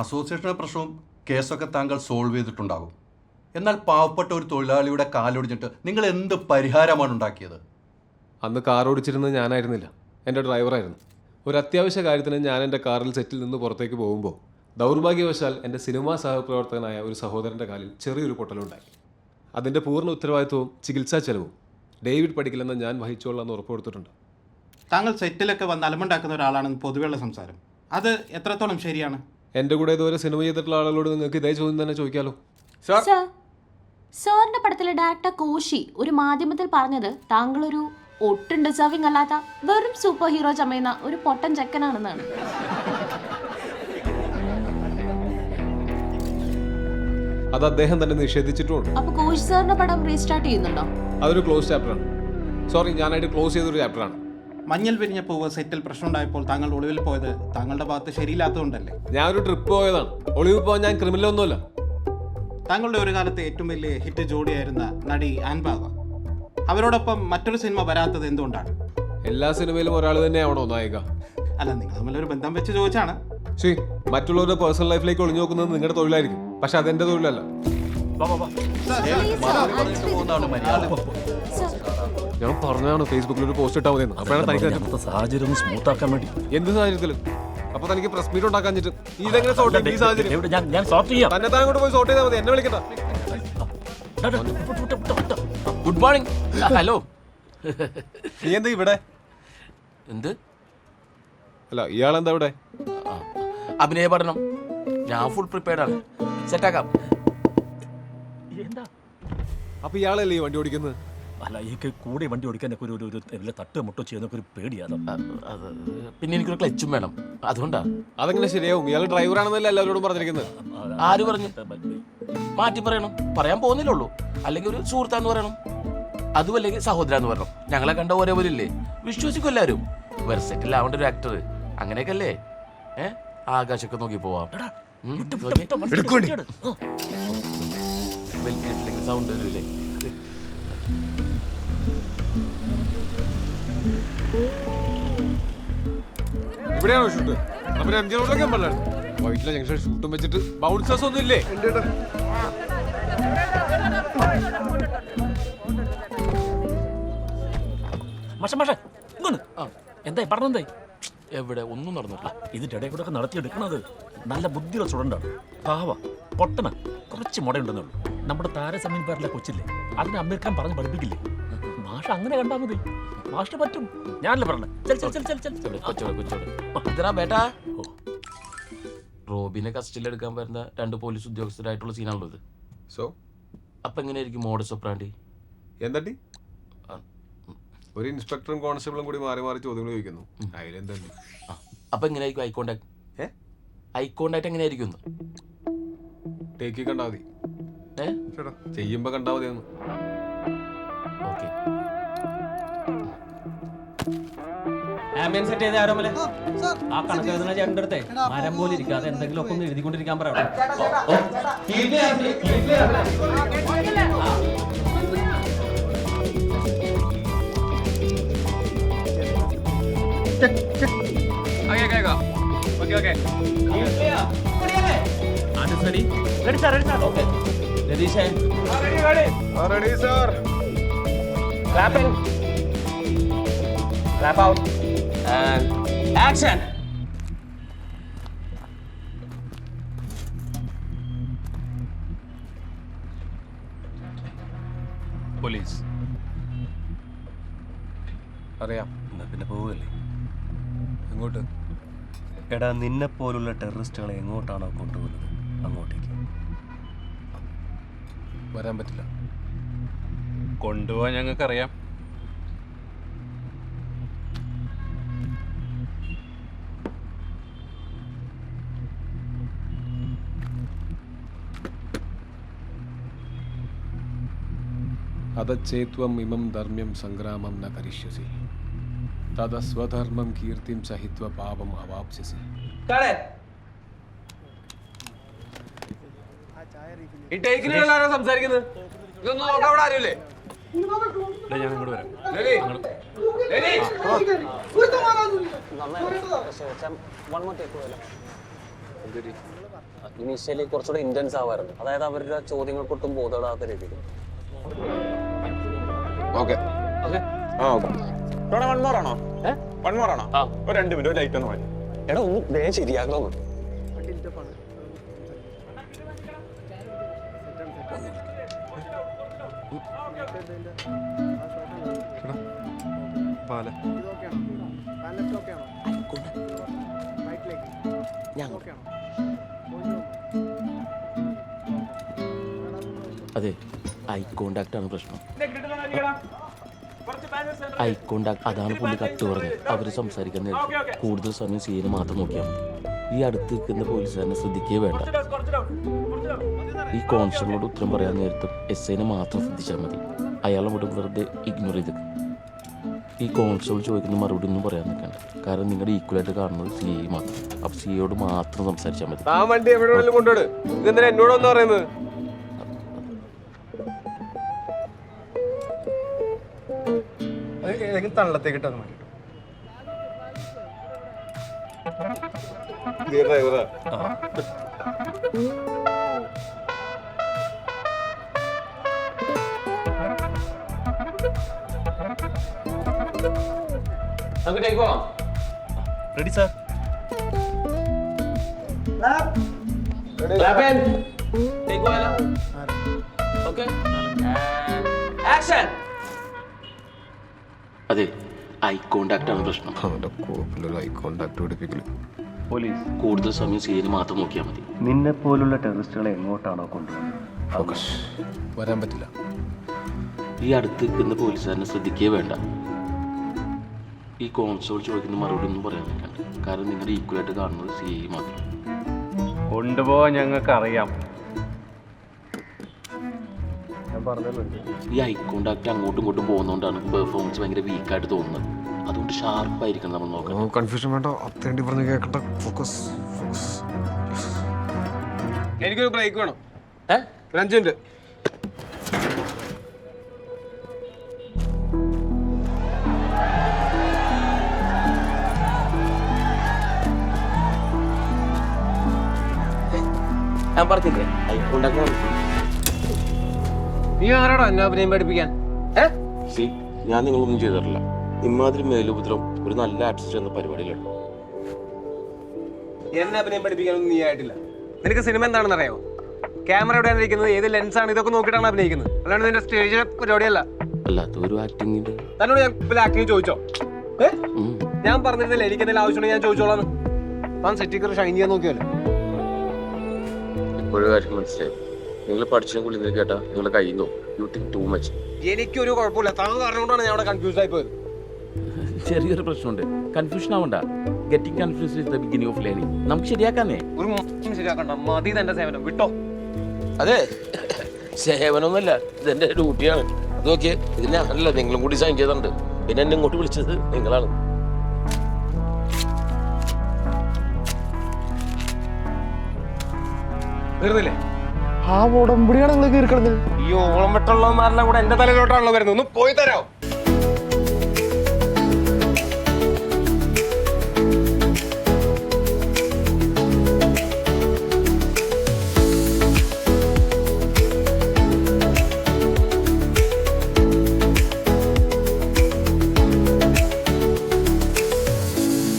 അസോസിയേഷന്റെ പ്രശ്നവും കേസൊക്കെ താങ്കൾ സോൾവ് ചെയ്തിട്ടുണ്ടാകും. എന്നാൽ പാവപ്പെട്ട ഒരു തൊഴിലാളിയുടെ കാലൊടിഞ്ഞിട്ട് നിങ്ങൾ എന്ത് പരിഹാരമാണ് ഉണ്ടാക്കിയത്? അന്ന് കാർ ഓടിച്ചിരുന്നത് ഞാനായിരുന്നില്ല, എൻ്റെ ഡ്രൈവറായിരുന്നു. ഒരു അത്യാവശ്യ കാര്യത്തിന് ഞാൻ എൻ്റെ കാറിൽ സെറ്റിൽ നിന്ന് പുറത്തേക്ക് പോകുമ്പോൾ ദൗർഭാഗ്യവശാൽ എൻ്റെ സിനിമാ സഹപ്രവർത്തകനായ ഒരു സഹോദരൻ്റെ കാലിൽ ചെറിയൊരു പൊട്ടലുണ്ടായി. അതിൻ്റെ പൂർണ്ണ ഉത്തരവാദിത്വവും ചികിത്സാ ചെലവും ഡേവിഡ് പഠിക്കില്ലെന്ന് ഞാൻ വഹിച്ചോളാമെന്ന് ഉറപ്പ് കൊടുത്തിട്ടുണ്ട്. താങ്കൾ സെറ്റിലൊക്കെ വന്ന് അലമ്പുണ്ടാക്കുന്ന ഒരാളാണെന്ന് പൊതുവെയുള്ള സംസാരം, അത് എത്രത്തോളം ശരിയാണ്? എൻ്റെ കൂടെ ഇതുവരെ സിനിമ ചെയ്തിട്ടുള്ള ആളുകളോട് നിങ്ങൾക്ക് ഇതേ ചോദ്യം തന്നെ ചോദിക്കാമല്ലോ. സാറിന്റെ പടത്തിലെ ഡയറക്ടർ കോശി ഒരു മാധ്യമത്തിൽ പറഞ്ഞത് താങ്കളൊരു ഒട്ടും ഡിസേർവിംഗ് അല്ലാത്ത വെറും സൂപ്പർ ഹീറോ ചമയുന്ന ഒരു പൊട്ടൻ ചെക്കനാണെന്നാണ്. അത് അദ്ദേഹം തന്നെ നിഷേധിച്ചിട്ടുണ്ട്. അപ്പൊ കോശി സാറിന്റെ പടം റീസ്റ്റാർട്ട് ചെയ്യുന്നുണ്ടോ? അതൊരു ക്ലോസ് ചാപ്റ്ററാണ്. സോറി, ഞാനായിട്ട് ക്ലോസ് ചെയ്തൊരു ചാപ്റ്ററാണ്. മഞ്ഞൾ വിരിഞ്ഞ പൂവ് സെറ്റിൽ പ്രശ്നം ഉണ്ടായപ്പോൾ താങ്കൾ ഒളിവിൽ പോയത് താങ്കളുടെ ഭാഗത്ത് ശരിയില്ലാത്തതുകൊണ്ടല്ലേ? ഞാനൊരു ട്രിപ്പ് പോയതാണ്. ഒളിവിൽ പോകാൻ ഞാൻ ക്രിമിനലൊന്നുമല്ല. താങ്കളുടെ ഒരു കാലത്ത് ഏറ്റവും വലിയ ഹിറ്റ് ജോഡിയായിരുന്ന നടി ആൻബാഗ, അവരോടൊപ്പം മറ്റൊരു സിനിമ വരാത്തത് എന്തുകൊണ്ടാണ്? എല്ലാ സിനിമയിലും ഒരാൾ തന്നെയാവണോ നായിക? അല്ല, നിങ്ങൾ തമ്മിലൊരു ബന്ധം വെച്ച് ചോദിച്ചാണ്. ശരി, മറ്റുള്ളവരുടെ പേഴ്സണൽ ലൈഫിലേക്ക് ഒളിഞ്ഞു നോക്കുന്നത് നിങ്ങളുടെ തൊഴിലായിരിക്കും, പക്ഷെ അതെന്റെ തൊഴിലല്ല. ഞാൻ പറഞ്ഞാണ് ഫേസ്ബുക്കിൽ ഒരു പോസ്റ്റ് ഇട്ടാൽ മതി. അപ്പോഴാണ് തനിക്ക് സാഹചര്യം ഒന്ന് സ്മൂത്ത് ആക്കാൻ വേണ്ടി. എന്ത് സാഹചര്യത്തിലും? അപ്പൊ തനിക്ക് പ്രസ് മീറ്റ് ഉണ്ടാക്കാൻ പറ്റും. ഇതെങ്ങനെ സോർട്ട് ചെയ്യും? ഈ സാഹചര്യം ഞാൻ സോർട്ട് ചെയ്യാം. തന്നെ താൻ അങ്ങോട്ട് പോയി സോർട്ട് ചെയ്താൽ മതി, എന്നെ വിളിക്കണ്ട. Good morning. ഹലോ, നീ എന്താ ഇവിടെ? എന്ത്? അല്ല, ഇയാളെന്താ ഇവിടെ? അഭിനയ പഠനം. ഞാൻ ഫുൾ പ്രിപ്പയർഡ് ആണ്, സെറ്റാക്കാം. അപ്പൊ ഇയാളല്ലേ ഈ വണ്ടി ഓടിക്കുന്നത്? അല്ല, ഈ കൂടെ വണ്ടി ഓടിക്കാനൊക്കെ ഒരു തട്ട് മുട്ടോ ചെയ്യുന്നൊക്കെ ഒരു പേടിയാണ്. പിന്നെ എനിക്കൊരു ക്ലച്ചും വേണം, അതുകൊണ്ടാ. അതെങ്ങനെ ശരിയാവും? ഇയാൾ ഡ്രൈവറാണെന്നല്ല എല്ലാവരോടും പറഞ്ഞിരിക്കുന്നത്. ആര് പറഞ്ഞു? മാറ്റി പറയണം, പറയാൻ പോകുന്നില്ലുള്ളൂ. അല്ലെങ്കിൽ ഒരു സുഹൃത്താന്ന് പറയണം, അതും അല്ലെങ്കിൽ സഹോദരാന്ന് പറയണം. ഞങ്ങളെ കണ്ട ഒരേപോലെ ഇല്ലേ? വിശ്വസിക്കും എല്ലാവരും. വെർസെറ്റിൽ ആവേണ്ട ഒരു ആക്ടർ, അങ്ങനെയൊക്കെ അല്ലേ? ആകാശമൊക്കെ നോക്കി പോവാം. സൗണ്ട് വരില്ലേ? ഇവിടെയാണോ ഷൂട്ട്? നമ്മുടെ എം ജി റോഡിലൊക്കെ പറഞ്ഞായിരുന്നു. വൈറ്റിലെ ജംഗ്ഷൻ ഷൂട്ടും വെച്ചിട്ട് ബൗൺസേഴ്സ് ഒന്നും ഇല്ലേ? എന്തായി പറഞ്ഞെന്തായി? എവിടെ ഒന്നും നടന്നിട്ടില്ല. ഇതിന്റെ ഇടയിൽ കൂടെ നടത്തിയെടുക്കണത് നല്ല ബുദ്ധിയുള്ള സ്റ്റുഡൻ്റാണ്. പാവ പൊട്ടന, കുറച്ച് മുടയുണ്ടെന്നുള്ളൂ. നമ്മുടെ താരസമയം പേരിലെ കൊച്ചില്ലേ, അതിനെ അമീർ ഖാൻ പറഞ്ഞ് പഠിപ്പിക്കില്ലേ? മാഷ അങ്ങനെ കണ്ടാൽ മതി, മാഷിന് പറ്റും. ഞാനല്ലേ പറഞ്ഞത്. റോബിനെ കസ്റ്റഡിയിൽ എടുക്കാൻ വരുന്ന 2 പോലീസ് ഉദ്യോഗസ്ഥരായിട്ടുള്ള സീനാണല്ലോ ഇത്. സോ അപ്പൊ എങ്ങനെയായിരിക്കും മോഡസ് ഓപ്പറാൻഡി? എന്തടി? ഒരു ഇൻസ്പെക്ടറും കോൺസ്റ്റബിളും കൂടി മാറി മാറി ചോദ്യങ്ങൾ ചോദിക്കുന്നു. അതിലെന്താ? അപ്പൊ എങ്ങനെയായിരിക്കും ഐ കോണ്ടാക്ട്? ഐ കോണ്ടാക്ട് എങ്ങനെയായിരിക്കും? ടേക്കി കണ്ടാ മതി, ചെയ്യുമ്പോ കണ്ടാ മതി. ഓക്കെ, ആംബിയൻസ് സെറ്റ് ചെയ്ത് ആരോമല്ലേ? ആ കണക്ക് എഴുതുന്ന ചേട്ടൻ്റെ അടുത്തേ മരം പോലെ ഇരിക്കാതെ എന്തെങ്കിലും ഒക്കെ ഒന്ന് എഴുതിക്കൊണ്ടിരിക്കാൻ പറയാം. രതീഷേ, clap in, clap out, and action. Police അറിയാം. എന്നാ പിന്നെ പോവുകയല്ലേ? എങ്ങോട്ട്? എടാ, നിന്നെ പോലുള്ള ടെററിസ്റ്റുകളെ എങ്ങോട്ടാണോ കൊണ്ടുപോകുന്നത് അങ്ങോട്ടേക്ക്. വരാൻ പറ്റില്ല. കൊണ്ടുപോകാൻ ഞങ്ങൾക്കറിയാം. അതച്ചേത്വം ഇമം ധർമ്മ്യം സംഗ്രാമം ന കരിഷ്യസി തദ സ്വധർമ്മം കീർത്തിം സഹിത്വ പാപം അവാപ്സ്യസി. ഈ ടേക്കിനാണോ സംസാരിക്കുന്നത്? ഇതൊന്നും നോക്കാൻ അവിടെ ആരുമില്ലേ? ഞാൻ ഇങ്ങോട്ട് വരാം. ഇനീഷ്യലി കുറച്ചുകൂടെ ഇന്റൻസ് ആവാറുണ്ട്, അതായത് അവരുടെ ചോദ്യങ്ങൾക്കൊട്ടും ബോധപ്പെടാത്ത രീതിയിൽ. ഓക്കെ വൺ മോർ ആണോ? ഒരു 2 മിനിറ്റ് ലൈറ്റ് ഒന്ന് മതി. എടാ ഒന്ന് വേഗം ശരിയാക്കണോ? അതെ, ഐ കോണ്ടാക്ട് ആണ് പ്രശ്നം. ഐ കോണ്ടാക്ട്, അതാണ് പുള്ളി കട്ട് പറഞ്ഞത്. അവർ സംസാരിക്കാൻ നേരത്തെ കൂടുതൽ സമയം സീന് മാത്രം നോക്കിയാൽ മതി. ഈ അടുത്ത് നിൽക്കുന്ന പോലീസുകാരനെ ശ്രദ്ധിക്കുകയേ വേണ്ട. ഈ കോൺസ്റ്റബിളോട് ഉത്തരം പറയാൻ നേരത്തും SIനെ മാത്രം ശ്രദ്ധിച്ചാൽ മതി. അയാളെ വിടും വെറുതെ ഇഗ്നോർ ചെയ്ത്. ഈ കോൺസ്റ്റബിൾ ചോദിക്കുന്ന മറുപടി ഒന്നും പറയാൻ നിൽക്കണ്ട, കാരണം നിങ്ങളുടെ ഈക്വലായിട്ട് കാണുന്നത് CI മാത്രം. അപ്പോൾ CIയോട് മാത്രം സംസാരിച്ചാൽ മതി. ആ വണ്ടി എവിടെ കൊണ്ടുപോട്. ഇതെന്തിനാ എന്നോടൊന്നും പറയുന്നത്? തള്ളത്തേക്ക് ഇട്ടാൽ മതി. നമുക്ക് ടേക്ക് പോകാം. Ready sir. അതെ, ഐ കോണ്ടാക്ട് ആണ് പ്രശ്നം. Eye contact പിടിപ്പിക്കല്. പോലീസ് കൂടുതൽ സമയം സീന് മാത്രം നോക്കിയാൽ മതി. നിന്നെ പോലുള്ള ടെററിസ്റ്റുകളെ എങ്ങോട്ടാണോ കൊണ്ടുപോകുന്നത്? വരാൻ പറ്റില്ല. ഈ അടുത്ത് നിൽക്കുന്ന പോലീസുകാരനെ ശ്രദ്ധിക്കുകയേ വേണ്ട. ഈ കോൺസ്റ്റബിൾ ചോദിക്കുന്ന മറുപടി ഒന്നും പറയാൻ നിൽക്കണ്ട, കാരണം നിങ്ങളുടെ ഈക്വലായിട്ട് കാണുന്നത് CI മാത്രം. കൊണ്ടുപോകാൻ ഞങ്ങൾക്ക് അറിയാം. ഈ ഐ കോണ്ടാക്ട് അങ്ങോട്ടും ഇങ്ങോട്ടും പോകുന്നതുകൊണ്ടാണ് പെർഫോമൻസ് ഭയങ്കര വീക്കായിട്ട് തോന്നുന്നത്. അതുകൊണ്ട് ഷാർപ്പായിരിക്കണം നമ്മൾ നോക്കണം. കൺഫ്യൂഷൻ വേണ്ട, അത്തേണ്ടി പറഞ്ഞ് കേൾക്കണ്ട. ഫോക്കസ്. എനിക്കൊരു ബ്രേക്ക് വേണം. 5 മിനിറ്റ്. ഞാൻ പറഞ്ഞില്ലേ ഐ കോണ്ടാക്ട്. നീ ആരാടാ എന്നെ അഭിനയം പഠിപ്പിക്കാൻ? ഞാൻ നിങ്ങളൊന്നും ചെയ്തിട്ടില്ല. ഇമാതിരി മേലുപദ്രം ഒരു നല്ല ആർട്ടിസ്റ്റ് എന്ന പരിപാടിയിലുണ്ട്. എന്നെ അഭിനയം പഠിപ്പിക്കാനൊന്നും നീ ആയിട്ടില്ല. നിനക്ക് സിനിമ എന്താണെന്ന് അറിയാമോ? ക്യാമറ എവിടെയാണ് ഇരിക്കുന്നത്, ഏത് ലെൻസാണ്, ഇതൊക്കെ നോക്കിയിട്ടാണ് അഭിനയിക്കുന്നത്. അല്ലാണ്ട് നിന്റെ സ്റ്റേജിലെ പരിപാടിയല്ല. അല്ലാത്ത ഒരു ആക്ടിങ്ങിന്റെ തന്നോട് ഞാൻ ആക്ടിങ് ചോദിച്ചോ? ഞാൻ പറഞ്ഞിരുന്നില്ല എനിക്ക് എന്തെങ്കിലും ആവശ്യമുണ്ടെങ്കിൽ ഞാൻ ചോദിച്ചോളാന്ന്. താൻ സെറ്റിക്കർ ഷൈൻ ചെയ്യാൻ നോക്കിയല്ലോ. ഇപ്പോഴും കാര്യം മനസ്സിലായി. നിങ്ങൾ പഠിച്ചതിനെ കുറിച്ച് കേട്ടാ നിങ്ങളുടെ കയ്യിൽ നിന്നോ യു തിങ്ക് ടു മച്ച്. എനിക്കൊരു കുഴപ്പമില്ല, താൻ കാരണം കൊണ്ടാണ് ഞാൻ അവിടെ കൺഫ്യൂസ് ആയി പോയത്. ചെറിയൊരു പ്രശ്നമുണ്ട്, കൺഫ്യൂഷൻ ആവണ്ട. Getting confused is the beginning of learning. നമുക്ക് ശരിയാക്കാന്നേ. ഒരു ശരിയാക്കണ്ട, മതി തന്റെ സേവനം, വിട്ടോ. അതെ, സേവനമൊന്നുമല്ല, ഇതെന്റെ ഡ്യൂട്ടിയാണ്. അത് നോക്കിയേ, ഇതിനെ അല്ല നിങ്ങളും കൂടി സൈൻ ചെയ്തിട്ടുണ്ട്. പിന്നെ എന്നെ ഇങ്ങോട്ട് വിളിച്ചത് നിങ്ങളാണ്. തീർന്നില്ലേ? ആ ഉടമ്പടിയാണ് നിങ്ങൾ കീറിക്കളഞ്ഞത്. ഈ ഓളം വെട്ടുള്ളവന്മാരെല്ലാം കൂടെ എന്റെ തലയിലോട്ടാണല്ലോ വരുന്നത്. ഒന്ന് പോയി തരാം.